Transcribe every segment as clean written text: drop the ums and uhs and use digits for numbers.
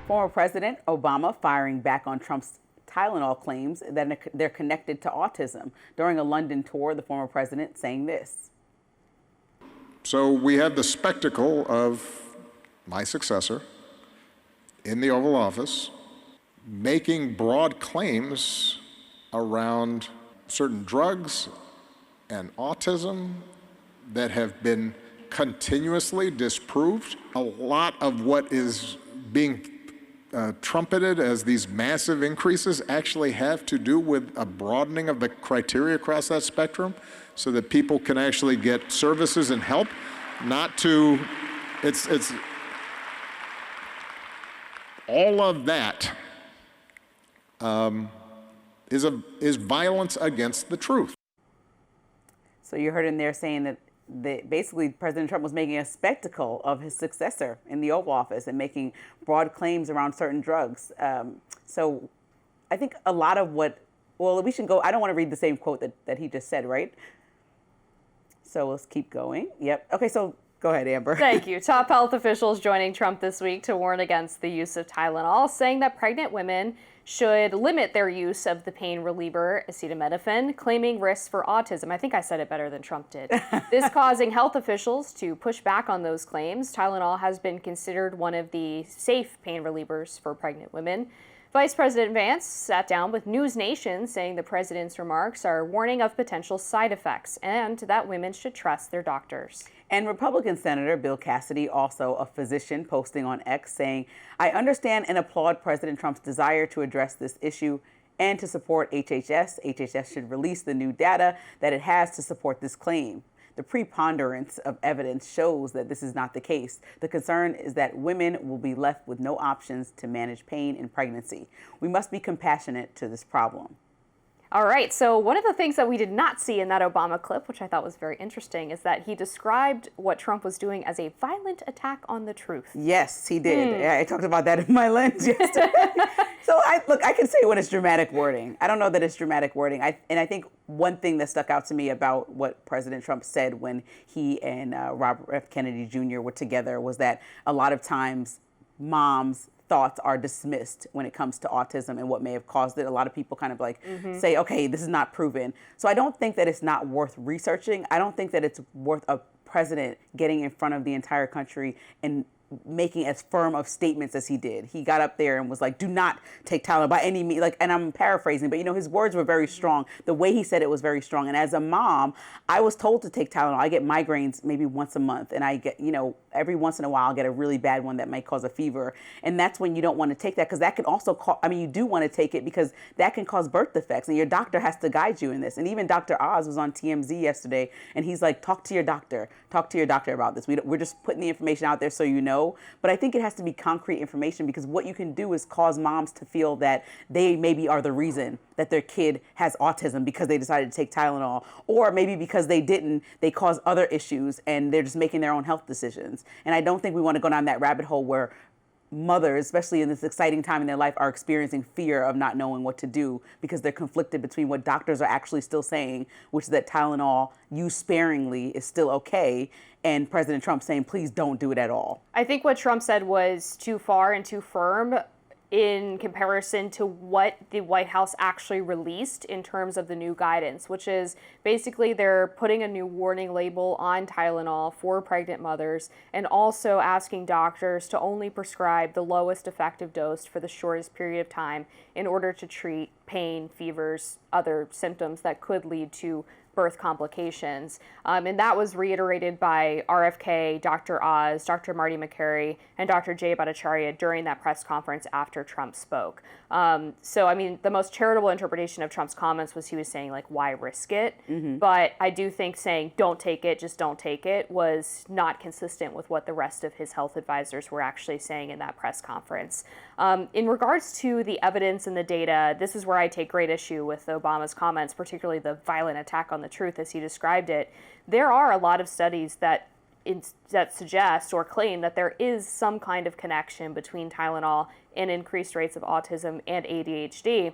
Former President Obama firing back on Trump's Tylenol claims that they're connected to autism. During a London tour, the former president saying this. So we had the spectacle of my successor in the Oval Office making broad claims around certain drugs and autism that have been continuously disproved. A lot of what is being trumpeted as these massive increases actually have to do with a broadening of the criteria across that spectrum so that people can actually get services and help, not to, it's all of that is violence against the truth. So you heard him there saying that basically President Trump was making a spectacle of his successor in the Oval Office and making broad claims around certain drugs. So I think a lot of we should go, I don't want to read the same quote that he just said, right? So let's keep going. Yep. Okay, so go ahead, Amber. Thank you. Top health officials joining Trump this week to warn against the use of Tylenol, saying that pregnant women should limit their use of the pain reliever Acetaminophen, claiming risks for autism. I think I said it better than Trump did. This causing health officials to push back on those claims. Tylenol has been considered one of the safe pain relievers for pregnant women. Vice President Vance sat down with News Nation, saying the president's remarks are warning of potential side effects and that women should trust their doctors. And Republican Senator Bill Cassidy, also a physician, posting on X saying, I understand and applaud President Trump's desire to address this issue and to support HHS. HHS should release the new data that it has to support this claim. The preponderance of evidence shows that this is not the case. The concern is that women will be left with no options to manage pain in pregnancy. We must be compassionate to this problem. All right, so one of the things that we did not see in that Obama clip, which I thought was very interesting, is that he described what Trump was doing as a violent attack on the truth. Yes, he did. I talked about that in my lens yesterday. So I can say when it's dramatic wording. I don't know that it's dramatic wording. I think one thing that stuck out to me about what President Trump said when he and Robert F. Kennedy Jr. were together was that a lot of times moms' thoughts are dismissed when it comes to autism and what may have caused it. A lot of people kind of say, okay, this is not proven. So I don't think that it's not worth researching. I don't think that it's worth a president getting in front of the entire country and making as firm of statements as he did. He got up there and was like, do not take Tylenol by any means, and I'm paraphrasing, but his words were very strong. The way he said it was very strong. And as a mom, I was told to take Tylenol. I get migraines maybe once a month, and I get, every once in a while I'll get a really bad one that might cause a fever. And that's when you don't want to take that, because that can also you do want to take it because that can cause birth defects, and your doctor has to guide you in this. And even Dr. Oz was on TMZ yesterday, and he's like, talk to your doctor about this. We're just putting the information out there so you know. But I think it has to be concrete information, because what you can do is cause moms to feel that they maybe are the reason that their kid has autism because they decided to take Tylenol, or maybe because they didn't, they cause other issues and they're just making their own health decisions. And I don't think we want to go down that rabbit hole where mothers, especially in this exciting time in their life, are experiencing fear of not knowing what to do because they're conflicted between what doctors are actually still saying, which is that Tylenol used sparingly is still okay, and President Trump saying, please don't do it at all. I think what Trump said was too far and too firm in comparison to what the White House actually released in terms of the new guidance, which is basically they're putting a new warning label on Tylenol for pregnant mothers and also asking doctors to only prescribe the lowest effective dose for the shortest period of time in order to treat pain, fevers, other symptoms that could lead to birth complications. And that was reiterated by RFK, Dr. Oz, Dr. Marty Makary, and Dr. Jay Bhattacharya during that press conference after Trump spoke. So, the most charitable interpretation of Trump's comments was he was saying, why risk it? But I do think saying, don't take it, just don't take it, was not consistent with what the rest of his health advisors were actually saying in that press conference. In regards to the evidence and the data, this is where I take great issue with Obama's comments, particularly the violent attack on the truth as he described it. There are a lot of studies that suggest or claim that there is some kind of connection between Tylenol and increased rates of autism and ADHD,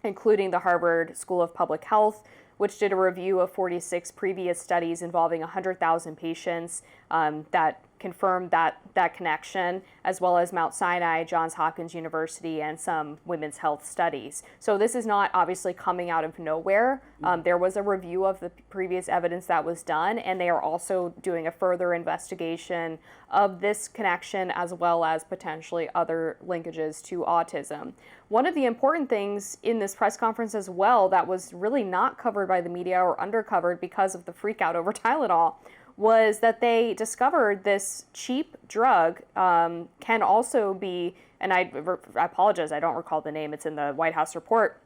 including the Harvard School of Public Health, which did a review of 46 previous studies involving 100,000 patients that confirmed that connection, as well as Mount Sinai, Johns Hopkins University, and some women's health studies. So this is not obviously coming out of nowhere. There was a review of the previous evidence that was done, and they are also doing a further investigation of this connection, as well as potentially other linkages to autism. One of the important things in this press conference as well that was really not covered by the media or undercovered because of the freak out over Tylenol was that they discovered this cheap drug can also be, and I apologize, I don't recall the name, it's in the White House report,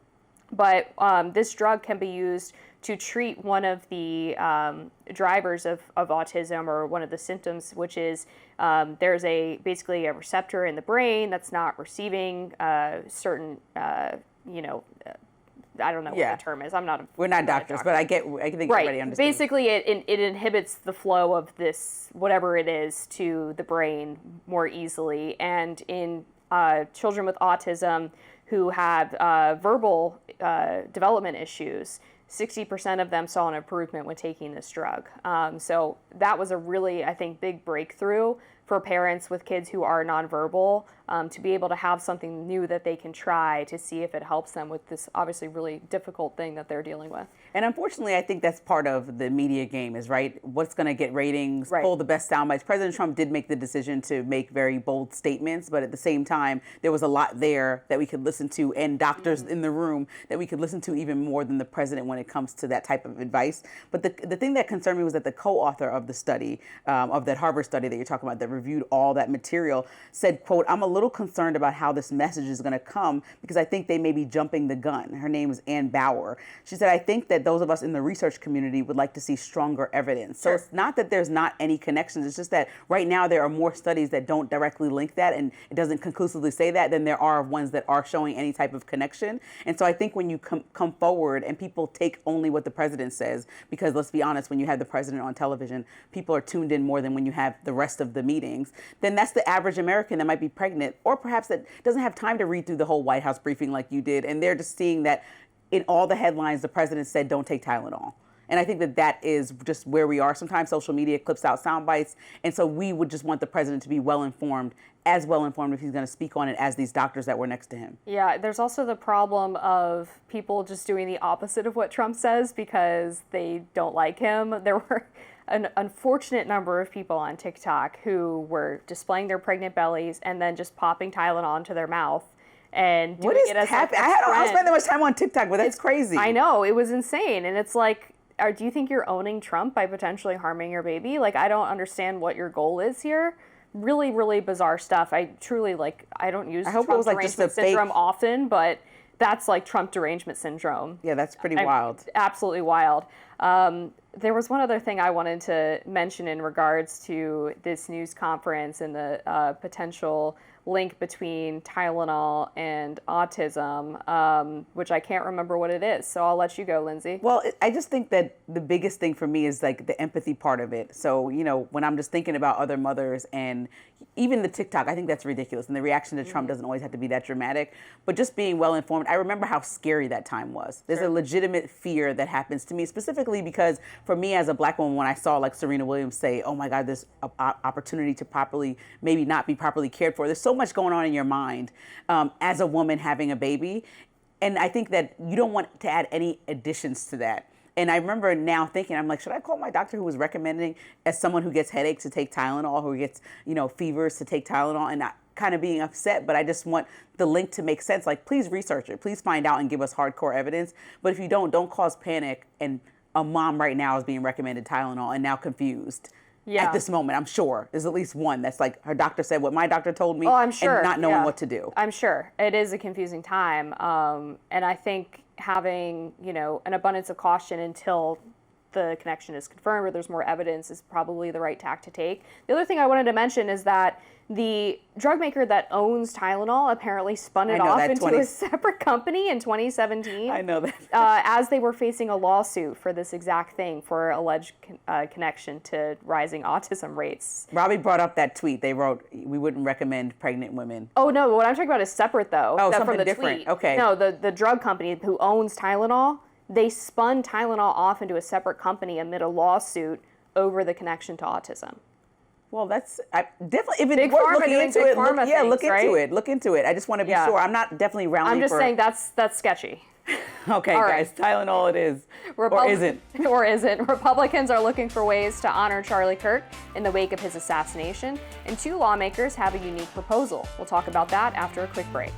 but this drug can be used to treat one of the drivers of autism, or one of the symptoms, which is there's basically a receptor in the brain that's not receiving certain, I don't know what the term is. We're not doctors, but I think everybody understands. Basically, it inhibits the flow of this, whatever it is, to the brain more easily. And in children with autism who have verbal development issues, 60% of them saw an improvement when taking this drug. So that was a really, I think, big breakthrough for parents with kids who are nonverbal, to be able to have something new that they can try to see if it helps them with this obviously really difficult thing that they're dealing with. And unfortunately, I think that's part of the media game is, right, what's going to get ratings, pull the best sound bites. President Trump did make the decision to make very bold statements, but at the same time, there was a lot there that we could listen to, and doctors in the room that we could listen to even more than the president when it comes to that type of advice. But the thing that concerned me was that the co-author of the study, of that Harvard study that you're talking about, that reviewed all that material, said, quote, "I'm a little concerned about how this message is going to come because I think they may be jumping the gun." Her name is Ann Bauer. She said, "I think that those of us in the research community would like to see stronger evidence." So it's not that there's not any connections. It's just that right now there are more studies that don't directly link that, and it doesn't conclusively say that, than there are ones that are showing any type of connection. And so I think when you come forward and people take only what the president says, because let's be honest, when you have the president on television, people are tuned in more than when you have the rest of the meetings, then that's the average American that might be pregnant, or perhaps that doesn't have time to read through the whole White House briefing like you did, and they're just seeing that in all the headlines, the president said, don't take Tylenol. And I think that that is just where we are. Sometimes social media clips out sound bites. And so we would just want the president to be well-informed if he's going to speak on it as these doctors that were next to him. Yeah, there's also the problem of people just doing the opposite of what Trump says because they don't like him. There were an unfortunate number of people on TikTok who were displaying their pregnant bellies and then just popping Tylenol into their mouth and doing it as like a trend. I don't spend that much time on TikTok, but that's crazy. I know, it was insane. And it's like, do you think you're owning Trump by potentially harming your baby? Like, I don't understand what your goal is here. Really, really bizarre stuff. I truly, I don't use Trump derangement syndrome often, but that's like Trump derangement syndrome. Yeah, that's pretty wild. Absolutely wild. There was one other thing I wanted to mention in regards to this news conference and the potential link between Tylenol and autism, which I can't remember what it is. So I'll let you go, Lindsay. Well, I just think that the biggest thing for me is like the empathy part of it. So, when I'm just thinking about other mothers and even the TikTok, I think that's ridiculous. And the reaction to Trump doesn't always have to be that dramatic. But just being well informed, I remember how scary that time was. There's a legitimate fear that happens to me, specifically because for me as a Black woman, when I saw like Serena Williams say, oh my God, this opportunity to maybe not be properly cared for, there's so much going on in your mind as a woman having a baby. And I think that you don't want to add any additions to that. And I remember now thinking, I'm like, should I call my doctor who was recommending, as someone who gets headaches, to take Tylenol, who gets, fevers, to take Tylenol, and not kind of being upset, but I just want the link to make sense. Like, please research it. Please find out and give us hardcore evidence. But if you don't cause panic. And a mom right now is being recommended Tylenol and now confused. Yeah. At this moment, I'm sure there's at least one that's like, her doctor said what my doctor told me, I'm sure. And not knowing what to do. I'm sure. It is a confusing time. And I think having, an abundance of caution until the connection is confirmed or there's more evidence is probably the right tack to take. The other thing I wanted to mention is that the drug maker that owns Tylenol apparently spun it off into a separate company in 2017. I know that. As they were facing a lawsuit for this exact thing, for alleged connection to rising autism rates. Robbie brought up that tweet. They wrote, we wouldn't recommend pregnant women. Oh, no. What I'm talking about is separate, though. Oh, something from the different. Tweet. Okay. No, the drug company who owns Tylenol, they spun Tylenol off into a separate company amid a lawsuit over the connection to autism. Well, definitely, if Big it's worth Pharma looking doing into Big it, Pharma look things, into right? it. Look into it. I just want to be Yeah. sure. I'm not definitely rounding I'm just for. saying that's sketchy. Okay, All guys, right. Tylenol it is. Or Repub- isn't. Or isn't. Republicans are looking for ways to honor Charlie Kirk in the wake of his assassination, and 2 lawmakers have a unique proposal. We'll talk about that after a quick break.